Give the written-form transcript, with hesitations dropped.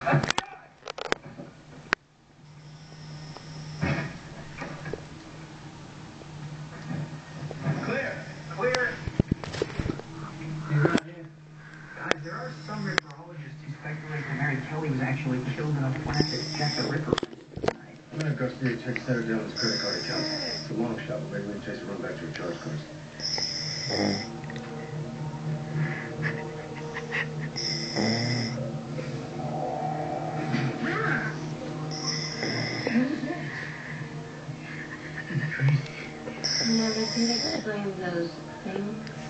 Clear. Clear. Guys, there are some ripperologists who speculate that Mary Kelly was actually killed in a flat that Jack the Ripper tonight. I'm gonna go see check Senator Dillon's credit card account. It's a long shot, but maybe we can chase a run back to her charge cards. Never can explain those things.